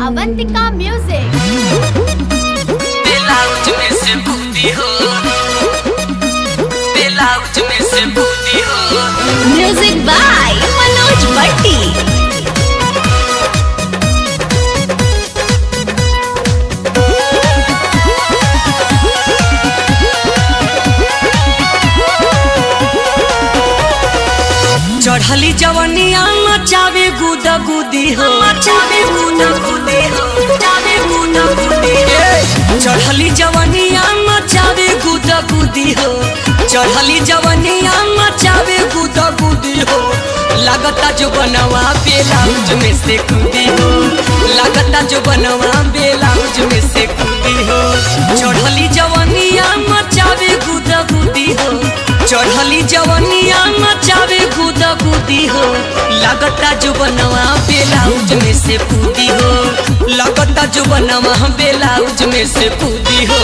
Avantika music. Blouse में से बूती हो, ब्लाउज में से बूती हो। Music by Manoj Bhatti. चढ़ली जवनिया मचावे गुदा गुदी हो, मचावे गुदा गुदी हो, मचावे गुदा गुदी हो। चढ़ली जवनिया मचावे गुदा गुदी हो, चढ़ली जवनिया मचावे गुदा गुदी हो। लगता जो बनवा ब्लाउज में से कूदी हो, लगता जो बनवा ब्लाउज में से कूदी हो। चढ़ली जवनिया मचावे गुदा गुदी हो, चढ़ली जवनिया मचावे गुदा गुदी हो। लगता जो बनवा ब्लाउज में से कूदी हो, लगता जो बनवा ब्लाउज में से कूदी हो।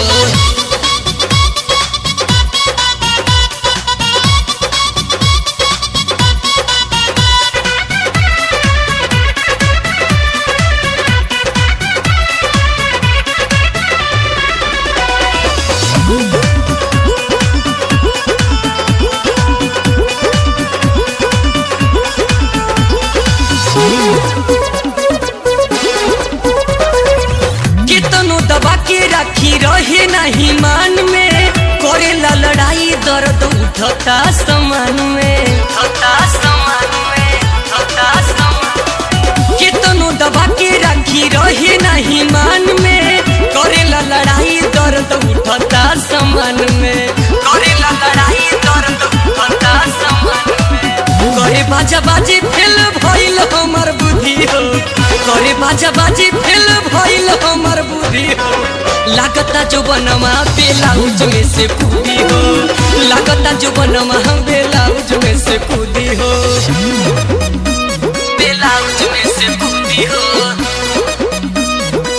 कितनो दबा के रखी रहे नहीं मान में, करेला लड़ाई दर्द उठता समान में, उठता समान में, उठता समान। कितनो दबा के रखी रहे नहीं मान में, करेला लड़ाई दर्द उठता समान में, करेला लड़ाई दर्द उठता समान में। करे बाजा बाजी फेल भइल हमर बुद्धि हो, करे बाजा बाजी फेल भइल हमर बुद्धि हो। लागता जो बनवा ब्लाउज में से कूदी हो, लागता जो बनवा ब्लाउज में से कूदी हो, ब्लाउज में से कूदी हो,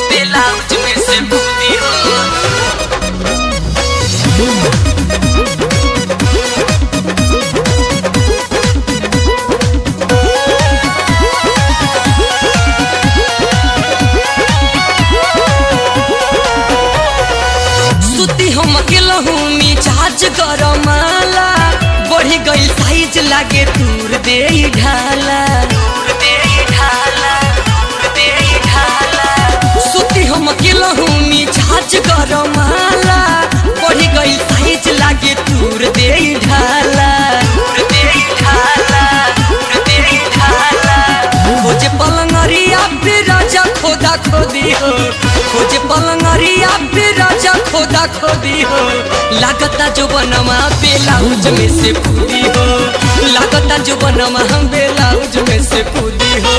ब्लाउज में से कूदी हो। हम अकेला हूँ मिजाज गरमाला, बढ़ी गई साइज लागे दूर दे ढाला, दूर दे ढाला, दूर दे ढाला। सुती हम अकेला हूँ मिजाज गरमाला, बढ़ी गई साइज लागे दूर दे ढाला, दूर दे ढाला, दूर दे ढाला। खोजे पलंगरिया पे राजा खोदा खोदी हो, खोजे पलंगरिया पे राजा खोदा खोदी हो। लागता जो बनवा ब्लाउज में से कूदी हो, लागता जो बनवा ब्लाउज में से कूदी हो।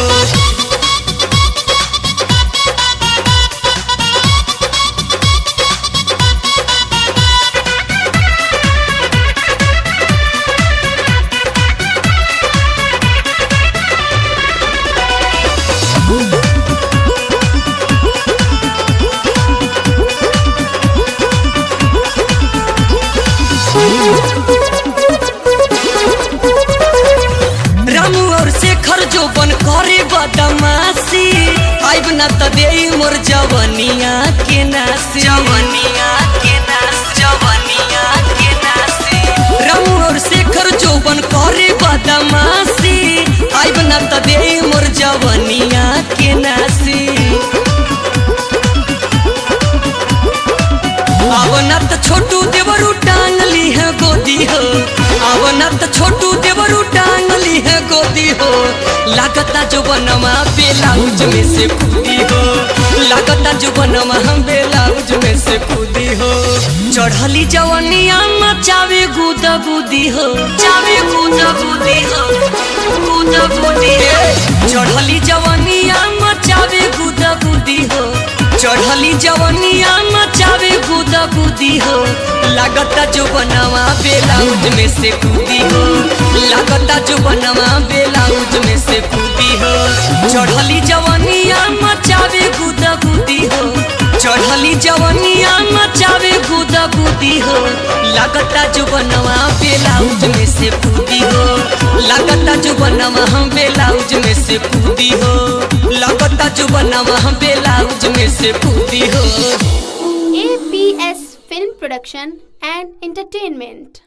रामू और शेखर जो बन करे बदमाशी, आइब ना त दे मोर जवनिया के नासी, जवनिया के नास, जवनिया के नासी। रामू और शेखर जो बन करे बदमाशी, आइब ना त दे मोर जवनिया के नासी। आवना त छोटू देवरू टांगली है गोदी हो, आवना त छोटू देवरू टांगली है गोदी हो। लागता जो बनवा ब्लाउज में से कूदी हो, लागता जो बनवा ब्लाउज में से कूदी हो। चढ़ली जवनिया मचावे गुदा गुदी हो, चावे गुदा गुदी हो, गुदा गुदी हो। चढ़ली जवनिया मचावे गुदा गुदी हो, चढ़ली जवनिया मचावे गुदा गुदी हो। लागता जो बनवा ब्लाउज में से कूदी हो, लागता जो बनवा ब्लाउज में से कूदी हो। चढ़ली जवनिया मचावे गुदा गुदी हो, चढ़ली जवनिया मचावे गुदा गुदी हो। लागता जो बनवा ब्लाउज में से कूदी हो, लागता जो बनवा ब्लाउज में से कूदी हो, लागता जो बनवा ब्लाउज में से कूदी हो। APS Film Production and Entertainment।